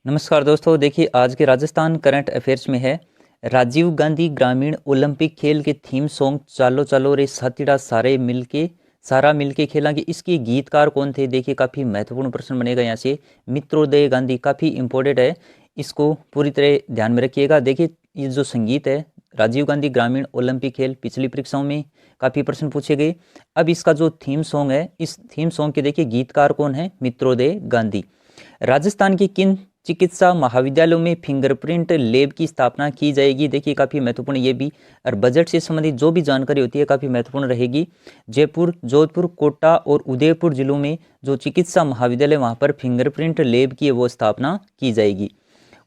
नमस्कार दोस्तों, देखिए आज के राजस्थान करंट अफेयर्स में है राजीव गांधी ग्रामीण ओलंपिक खेल के थीम सॉन्ग चालो चालो रे साथीड़ा सारा मिलके खेलेंगे। इसके गीतकार कौन थे? देखिए काफ़ी महत्वपूर्ण प्रश्न बनेगा यहाँ से। मित्रोदय गांधी काफ़ी इंपॉर्टेंट है, इसको पूरी तरह ध्यान में रखिएगा। देखिए ये जो संगीत है राजीव गांधी ग्रामीण ओलंपिक खेल, पिछली परीक्षाओं में काफ़ी प्रश्न पूछे गए। अब इसका जो थीम सॉन्ग है, इस थीम सॉन्ग के देखिए गीतकार कौन है? मित्रोदय गांधी। राजस्थान के किन चिकित्सा महाविद्यालयों में फिंगरप्रिंट लैब की स्थापना की जाएगी? देखिए काफ़ी महत्वपूर्ण ये भी। और बजट से संबंधित जो भी जानकारी होती है काफ़ी महत्वपूर्ण रहेगी। जयपुर, जोधपुर, कोटा और उदयपुर जिलों में जो चिकित्सा महाविद्यालय वहाँ पर फिंगरप्रिंट लैब की वो स्थापना की जाएगी।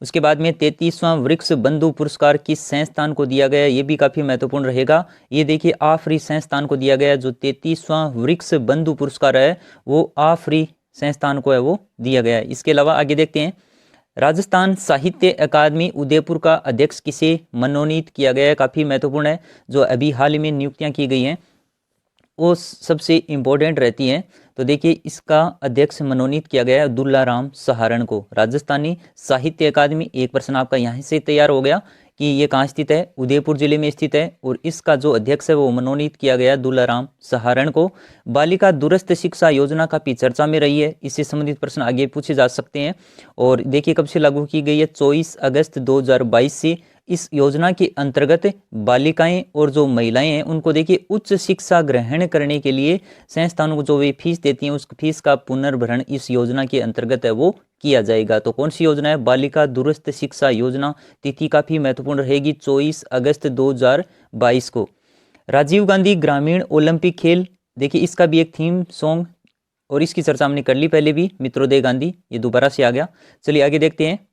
उसके बाद में 33वां वृक्ष बंधु पुरस्कार किस संस्थान को दिया गया? ये भी काफ़ी महत्वपूर्ण रहेगा। ये देखिए आफरी संस्थान को दिया गया। जो 33वां वृक्ष बंधु पुरस्कार है वो आफरी संस्थान को है वो दिया गया है। इसके अलावा आगे देखते हैं, राजस्थान साहित्य अकादमी उदयपुर का अध्यक्ष किसे मनोनीत किया गया है? काफ़ी महत्वपूर्ण है। जो अभी हाल ही में नियुक्तियां की गई हैं वो सबसे इम्पोर्टेंट रहती हैं। तो देखिए इसका अध्यक्ष मनोनीत किया गया है दुल्लाराम सहारण को। राजस्थानी साहित्य अकादमी, एक प्रश्न आपका यहाँ से तैयार हो गया कि ये कहाँ स्थित है? उदयपुर जिले में स्थित है। और इसका जो अध्यक्ष है वो मनोनीत किया गया दुल्लाराम सहारण को। बालिका दूरस्थ शिक्षा योजना काफ़ी चर्चा में रही है, इससे संबंधित प्रश्न आगे पूछे जा सकते हैं। और देखिए कब से लागू की गई है? 24 अगस्त 2022 से। इस योजना के अंतर्गत बालिकाएं और जो महिलाएं हैं उनको देखिए उच्च शिक्षा ग्रहण करने के लिए संस्थानों को जो वे फीस देती हैं उस फीस का पुनर्भरण इस योजना के अंतर्गत है वो किया जाएगा। तो कौन सी योजना है? बालिका दूरस्थ शिक्षा योजना। तिथि काफी महत्वपूर्ण रहेगी 24 अगस्त 2022 को। राजीव गांधी ग्रामीण ओलंपिक खेल, देखिए इसका भी एक थीम सॉन्ग और इसकी चर्चा हमने कर ली पहले भी, मित्रोदय गांधी, ये दोबारा से आ गया। चलिए आगे देखते हैं।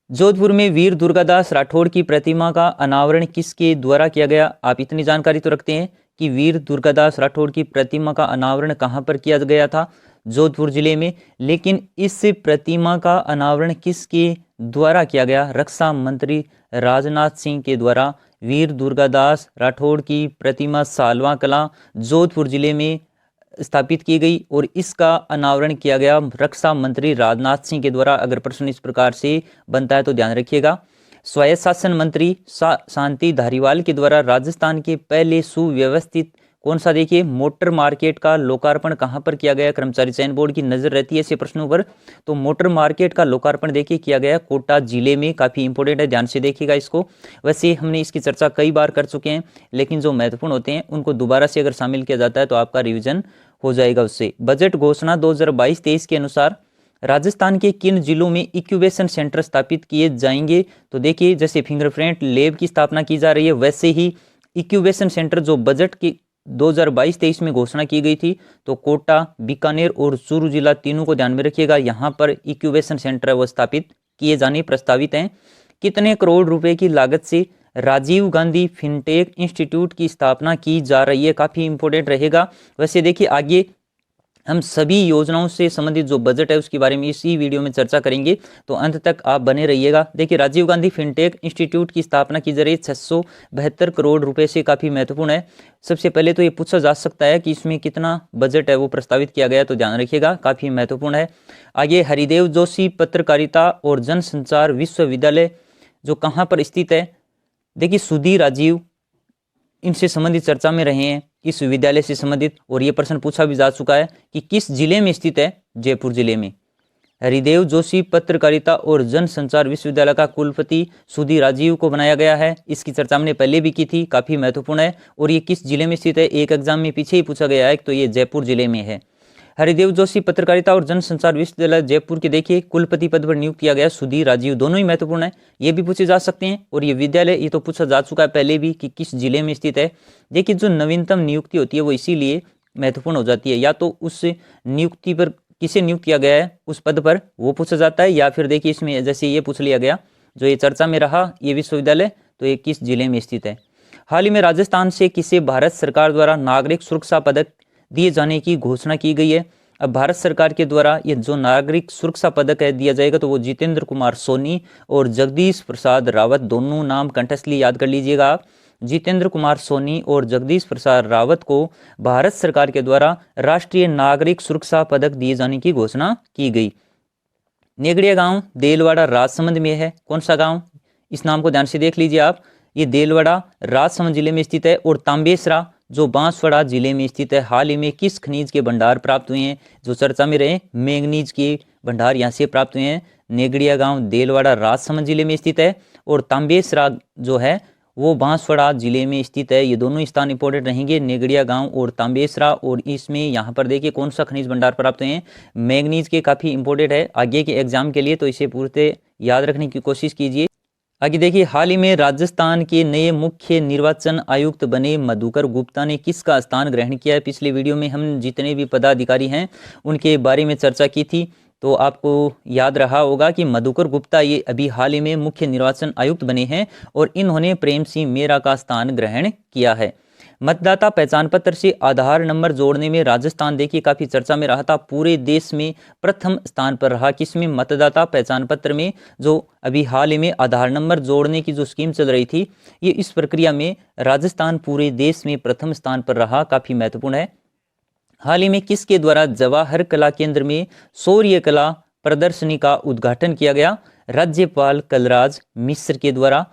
जोधपुर में वीर दुर्गादास राठौड़ की प्रतिमा का अनावरण किसके द्वारा किया गया? आप इतनी जानकारी तो रखते हैं कि वीर दुर्गादास राठौड़ की प्रतिमा का अनावरण कहां पर किया गया था? जोधपुर जिले में। लेकिन इस प्रतिमा का अनावरण किसके द्वारा किया गया? रक्षा मंत्री राजनाथ सिंह के द्वारा वीर दुर्गादास राठौड़ की प्रतिमा सालवा कला जोधपुर जिले में स्थापित की गई और इसका अनावरण किया गया रक्षा मंत्री राजनाथ सिंह के द्वारा। अगर प्रश्न इस प्रकार से बनता है तो ध्यान रखिएगा। स्वायत्त शासन मंत्री शांति धारीवाल के द्वारा राजस्थान के पहले सुव्यवस्थित कौन सा? देखिए मोटर मार्केट का लोकार्पण कहां पर किया गया? कर्मचारी चयन बोर्ड की नजर रहती है ऐसे प्रश्नों पर। तो मोटर मार्केट का लोकार्पण देखिए किया गया कोटा जिले में। काफी इंपोर्टेंट है, ध्यान से देखिएगा इसको। वैसे हमने इसकी चर्चा कई बार कर चुके हैं, लेकिन जो महत्वपूर्ण होते हैं उनको दोबारा से अगर शामिल किया जाता है तो आपका रिविजन हो जाएगा उससे। बजट घोषणा 2022-23 के अनुसार राजस्थान के किन जिलों में इंक्यूबेशन सेंटर स्थापित किए जाएंगे? तो देखिए जैसे फिंगरप्रिंट लैब की स्थापना की जा रही है वैसे ही इंक्यूबेशन सेंटर जो बजट की 2022-23 में घोषणा की गई थी, तो कोटा, बीकानेर और चूरू जिला तीनों को ध्यान में रखिएगा। यहाँ पर इंक्यूबेशन सेंटर वो स्थापित किए जाने प्रस्तावित हैं। कितने करोड़ रुपए की लागत से राजीव गांधी फिनटेक इंस्टीट्यूट की स्थापना की जा रही है? काफी इंपोर्टेंट रहेगा। वैसे देखिए आगे हम सभी योजनाओं से संबंधित जो बजट है उसके बारे में इसी वीडियो में चर्चा करेंगे, तो अंत तक आप बने रहिएगा। देखिए राजीव गांधी फिनटेक इंस्टीट्यूट की स्थापना की जा रही है 672 करोड़ रुपए से। काफी महत्वपूर्ण है। सबसे पहले तो ये पूछा जा सकता है कि इसमें कितना बजट है वो प्रस्तावित किया गया, तो ध्यान रखिएगा, काफी महत्वपूर्ण है। आगे हरिदेव जोशी पत्रकारिता और जनसंचार विश्वविद्यालय जो कहाँ पर स्थित है? देखिए सुधीर राजीव इनसे संबंधित चर्चा में रहे हैं इस विद्यालय से संबंधित, और ये प्रश्न पूछा भी जा चुका है कि किस जिले में स्थित है? जयपुर जिले में। हरिदेव जोशी पत्रकारिता और जनसंचार विश्वविद्यालय का कुलपति सुधीर राजीव को बनाया गया है। इसकी चर्चा हमने पहले भी की थी, काफी महत्वपूर्ण है। और ये किस जिले में स्थित है? एक एग्जाम में पीछे ही पूछा गया है, तो ये जयपुर जिले में है। हरिदेव जोशी पत्रकारिता और जनसंचार विश्वविद्यालय जयपुर के देखिए कुलपति पद पर नियुक्त किया गया सुधीर राजीव। दोनों ही महत्वपूर्ण है, ये भी पूछे जा सकते हैं। और ये विद्यालय ये तो पूछा जा चुका है पहले भी कि किस जिले में स्थित है। देखिए जो नवीनतम नियुक्ति होती है वो इसीलिए महत्वपूर्ण हो जाती है, या तो उस नियुक्ति पर किसे नियुक्त किया गया है उस पद पर वो पूछा जाता है, या फिर देखिए इसमें जैसे ये पूछ लिया गया जो ये चर्चा में रहा ये विश्वविद्यालय, तो ये किस जिले में स्थित है। हाल ही में राजस्थान से किसे भारत सरकार द्वारा नागरिक सुरक्षा पदक दिए जाने की घोषणा की गई है? अब भारत सरकार के द्वारा ये जो नागरिक सुरक्षा पदक है दिया जाएगा तो वो जितेंद्र कुमार सोनी और जगदीश प्रसाद रावत, दोनों नाम कंठस्थली याद कर लीजिएगा आप। जितेंद्र कुमार सोनी और जगदीश प्रसाद रावत को भारत सरकार के द्वारा राष्ट्रीय नागरिक सुरक्षा पदक दिए जाने की घोषणा की गई। नेगड़िया गांव देलवाड़ा राजसमंद में है। कौन सा गांव, इस नाम को ध्यान से देख लीजिए आप, ये देलवाड़ा राजसमंद जिले में स्थित है। और तांबेसरा जो बांसवाड़ा जिले में स्थित है। हाल ही में किस खनिज के भंडार प्राप्त हुए हैं जो चर्चा में रहे, मैंगनीज के भंडार यहाँ से प्राप्त हुए हैं। नेगड़िया गांव देलवाड़ा राजसमंद जिले में स्थित है और तांबेसरा जो है वो बांसवाड़ा जिले में स्थित है। ये दोनों स्थान इंपॉर्टेंट रहेंगे, नेगड़िया गांव और तांबेसरा। और इसमें यहाँ पर देखिए कौन सा खनिज भंडार प्राप्त हुए हैं, मैंगनीज के, काफ़ी इंपॉर्टेंट है आगे के एग्जाम के लिए, तो इसे पूर्णतः याद रखने की कोशिश कीजिए। आगे देखिए, हाल ही में राजस्थान के नए मुख्य निर्वाचन आयुक्त बने मधुकर गुप्ता ने किसका स्थान ग्रहण किया है। पिछले वीडियो में हम जितने भी पदाधिकारी हैं उनके बारे में चर्चा की थी, तो आपको याद रहा होगा कि मधुकर गुप्ता ये अभी हाल ही में मुख्य निर्वाचन आयुक्त बने हैं और इन्होंने प्रेम सिंह मेहरा का स्थान ग्रहण किया है। मतदाता पहचान पत्र से आधार नंबर जोड़ने में राजस्थान देखिए काफ़ी चर्चा में रहा था, पूरे देश में प्रथम स्थान पर रहा। किसमें, मतदाता पहचान पत्र में, जो अभी हाल ही में आधार नंबर जोड़ने की जो स्कीम चल रही थी, ये इस प्रक्रिया में राजस्थान पूरे देश में प्रथम स्थान पर रहा, काफ़ी महत्वपूर्ण है। हाल ही में किसके द्वारा जवाहर कला केंद्र में सौर्य कला प्रदर्शनी का उद्घाटन किया गया, राज्यपाल कलराज मिश्र के द्वारा।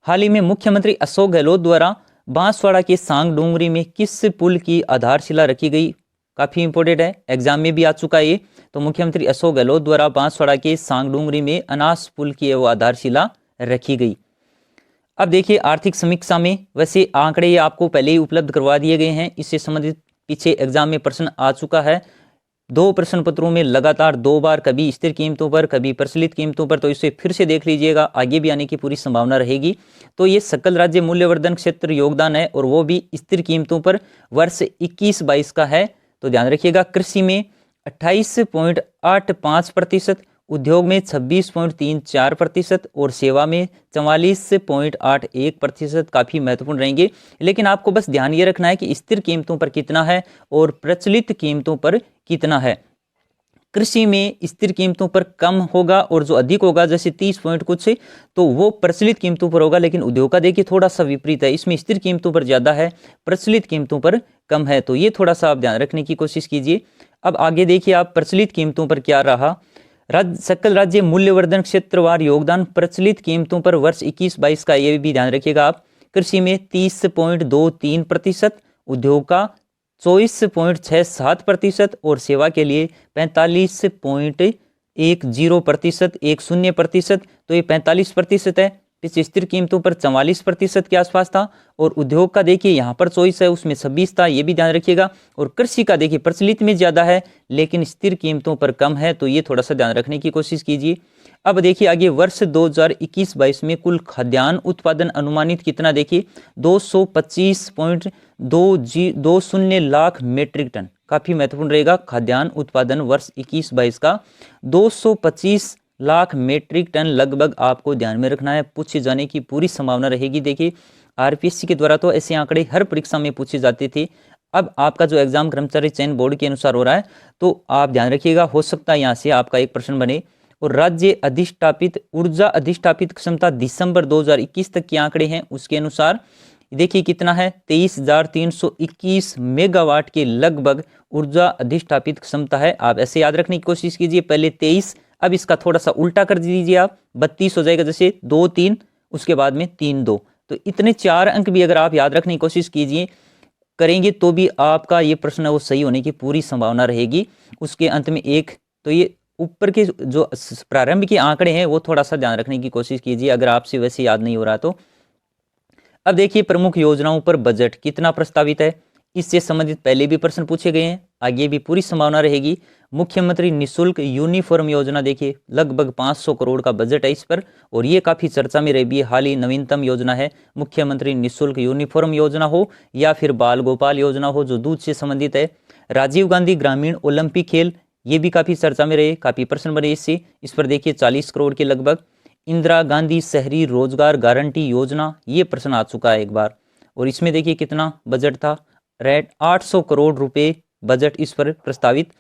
हाल ही में मुख्यमंत्री अशोक गहलोत द्वारा बांसवाड़ा के सांग डोंगरी में किस पुल की आधारशिला रखी गई, काफी इंपॉर्टेंट है, एग्जाम में भी आ चुका है ये। तो मुख्यमंत्री अशोक गहलोत द्वारा बांसवाड़ा के सांग डोंगरी में अनास पुल की वो आधारशिला रखी गई। अब देखिए आर्थिक समीक्षा में, वैसे आंकड़े ये आपको पहले ही उपलब्ध करवा दिए गए हैं, इससे संबंधित पीछे एग्जाम में प्रश्न आ चुका है 2 प्रश्न पत्रों में लगातार 2 बार, कभी स्थिर कीमतों पर कभी प्रचलित कीमतों पर, तो इसे फिर से देख लीजिएगा, आगे भी आने की पूरी संभावना रहेगी। तो ये सकल राज्य मूल्यवर्धन क्षेत्र योगदान है और वो भी स्थिर कीमतों पर वर्ष 21-22 का है, तो ध्यान रखिएगा। कृषि में 28.85%, उद्योग में 26.34% और सेवा में 44.81%, काफ़ी महत्वपूर्ण रहेंगे। लेकिन आपको बस ध्यान ये रखना है कि स्थिर कीमतों पर कितना है और प्रचलित कीमतों पर कितना है। कृषि में स्थिर कीमतों पर कम होगा और जो अधिक होगा जैसे 30 पॉइंट कुछ, तो वो प्रचलित कीमतों पर होगा। लेकिन उद्योग का देखिए थोड़ा सा विपरीत है, इसमें स्थिर कीमतों पर ज़्यादा है, प्रचलित कीमतों पर कम है, तो ये थोड़ा सा आप ध्यान रखने की कोशिश कीजिए। अब आगे देखिए आप प्रचलित कीमतों पर क्या रहा। सकल राज्य मूल्यवर्धन क्षेत्रवार योगदान प्रचलित कीमतों पर वर्ष 21-22 का, ये भी ध्यान रखिएगा आप। कृषि में 30.23%, उद्योग का 24.67% और सेवा के लिए 45.10%, 10%, तो ये 45% है। इस स्थिर कीमतों पर 44% के आसपास था और उद्योग का देखिए यहाँ पर 24 है, उसमें 26 था, ये भी ध्यान रखिएगा। और कृषि का देखिए प्रचलित में ज़्यादा है लेकिन स्थिर कीमतों पर कम है, तो ये थोड़ा सा ध्यान रखने की कोशिश कीजिए। अब देखिए आगे वर्ष 2021-22 में कुल खाद्यान्न उत्पादन अनुमानित कितना, देखिए 225.220 लाख मीट्रिक टन, काफ़ी महत्वपूर्ण रहेगा। खाद्यान्न उत्पादन वर्ष 21-22 का 225 लाख मीट्रिक टन लगभग आपको ध्यान में रखना है, पूछे जाने की पूरी संभावना रहेगी। देखिए आरपीएससी के द्वारा तो ऐसे आंकड़े हर परीक्षा में पूछे जाते थे, अब आपका जो एग्जाम कर्मचारी चयन बोर्ड के अनुसार हो रहा है, तो आप ध्यान रखिएगा, हो सकता है यहाँ से आपका एक प्रश्न बने। और राज्य अधिष्ठापित ऊर्जा अधिष्ठापित क्षमता दिसंबर 2021 तक के आंकड़े हैं, उसके अनुसार देखिए कितना है, 23,321 मेगावाट के लगभग ऊर्जा अधिष्ठापित क्षमता है। आप ऐसे याद रखने की कोशिश कीजिए, पहले 23, अब इसका थोड़ा सा उल्टा कर दीजिए आप, 32 हो जाएगा, जैसे 2 3 उसके बाद में 3 2, तो इतने 4 अंक भी अगर आप याद रखने की कोशिश कीजिए करेंगे तो भी आपका ये प्रश्न वो सही होने की पूरी संभावना रहेगी। उसके अंत में एक, तो ये ऊपर के जो प्रारंभ के आंकड़े हैं वो थोड़ा सा ध्यान रखने की कोशिश कीजिए अगर आपसे वैसे याद नहीं हो रहा तो। अब देखिए प्रमुख योजनाओं पर बजट कितना प्रस्तावित है, इससे संबंधित पहले भी प्रश्न पूछे गए हैं, आगे भी पूरी संभावना रहेगी। मुख्यमंत्री निशुल्क यूनिफॉर्म योजना देखिए लगभग 500 करोड़ का बजट है इस पर, और ये काफ़ी चर्चा में रही, हाल ही नवीनतम योजना है मुख्यमंत्री निशुल्क यूनिफॉर्म योजना हो या फिर बाल गोपाल योजना हो जो दूध से संबंधित है। राजीव गांधी ग्रामीण ओलंपिक खेल, ये भी काफ़ी चर्चा में रहे, काफ़ी प्रश्न बने इससे, इस पर देखिए 40 करोड़ के लगभग। इंदिरा गांधी शहरी रोजगार गारंटी योजना, ये प्रश्न आ चुका है एक बार, और इसमें देखिए कितना बजट था, 800 करोड़ रुपए बजट इस पर प्रस्तावित।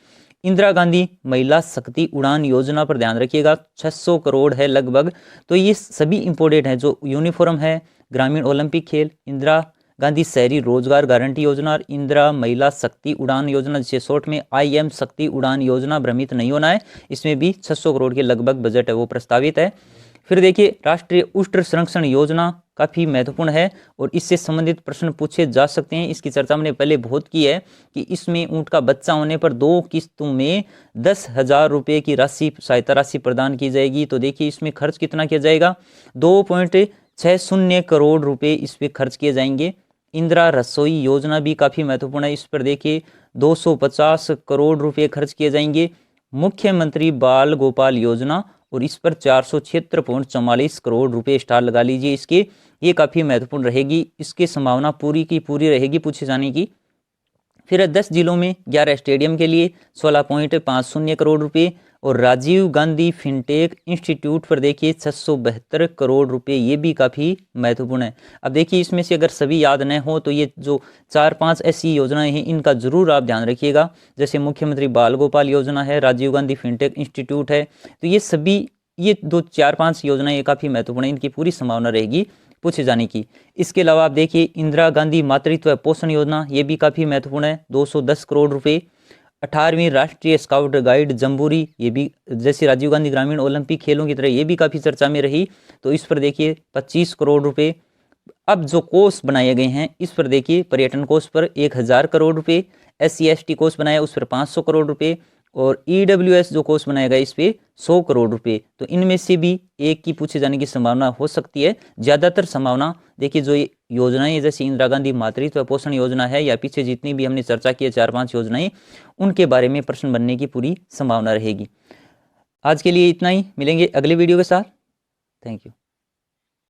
इंदिरा गांधी महिला शक्ति उड़ान योजना पर ध्यान रखिएगा 600 करोड़ है लगभग। तो ये सभी इंपॉर्टेंट है, जो यूनिफॉर्म है, ग्रामीण ओलंपिक खेल, इंदिरा गांधी शहरी रोजगार गारंटी योजना और इंदिरा महिला शक्ति उड़ान योजना, जिसे शॉर्ट में IM शक्ति उड़ान योजना, भ्रमित नहीं होना है, इसमें भी 600 करोड़ के लगभग बजट है वो प्रस्तावित है। फिर देखिए राष्ट्रीय उष्ण संरक्षण योजना काफ़ी महत्वपूर्ण है और इससे संबंधित प्रश्न पूछे जा सकते हैं। इसकी चर्चा हमने पहले बहुत की है कि इसमें ऊँट का बच्चा होने पर 2 किस्तों में 10,000 रुपये की राशि, सहायता राशि प्रदान की जाएगी। तो देखिए इसमें खर्च कितना किया जाएगा, 2.60 करोड़ रुपये इस पर खर्च किए जाएंगे। इंदिरा रसोई योजना भी काफ़ी महत्वपूर्ण है, इस पर देखिए 250 करोड़ रुपये खर्च किए जाएंगे। मुख्यमंत्री बाल गोपाल योजना और इस पर 476.44 करोड़ रुपए स्टार लगा लीजिए इसके, ये काफ़ी महत्वपूर्ण रहेगी, इसकी संभावना पूरी की पूरी रहेगी पूछे जाने की। फिर 10 जिलों में 11 स्टेडियम के लिए 16.50 करोड़ रुपए और राजीव गांधी फिनटेक इंस्टीट्यूट पर देखिए 672 करोड़ रुपए, ये भी काफ़ी महत्वपूर्ण है। अब देखिए इसमें से अगर सभी याद न हो तो ये जो 4-5 ऐसी योजनाएं हैं इनका जरूर आप ध्यान रखिएगा, जैसे मुख्यमंत्री बाल गोपाल योजना है, राजीव गांधी फिनटेक इंस्टीट्यूट है, तो ये सभी ये 2-4-5 योजनाएं काफ़ी महत्वपूर्ण है, इनकी पूरी संभावना रहेगी पूछे जाने की। इसके अलावा आप देखिए इंदिरा गांधी मातृत्व पोषण योजना, ये भी काफ़ी महत्वपूर्ण है, 210 करोड़ रुपए। 18वीं राष्ट्रीय स्काउट गाइड जम्बूरी, ये भी जैसे राजीव गांधी ग्रामीण ओलंपिक खेलों की तरह ये भी काफ़ी चर्चा में रही, तो इस पर देखिए 25 करोड़ रुपए। अब जो कोष बनाए गए हैं इस पर देखिए पर्यटन कोष पर 1000 करोड़ रुपए, SC/ST कोष बनाया उस पर 500 करोड़ रुपए और EWS जो कोष बनाया गया इस पे 100 करोड़ रुपए। तो इनमें से भी एक की पूछे जाने की संभावना हो सकती है। ज़्यादातर संभावना देखिए जो योजनाएं जैसे इंदिरा गांधी मातृत्व पोषण योजना है या पीछे जितनी भी हमने चर्चा की है 4-5 योजनाएं, उनके बारे में प्रश्न बनने की पूरी संभावना रहेगी। आज के लिए इतना ही, मिलेंगे अगले वीडियो के साथ। Thank you.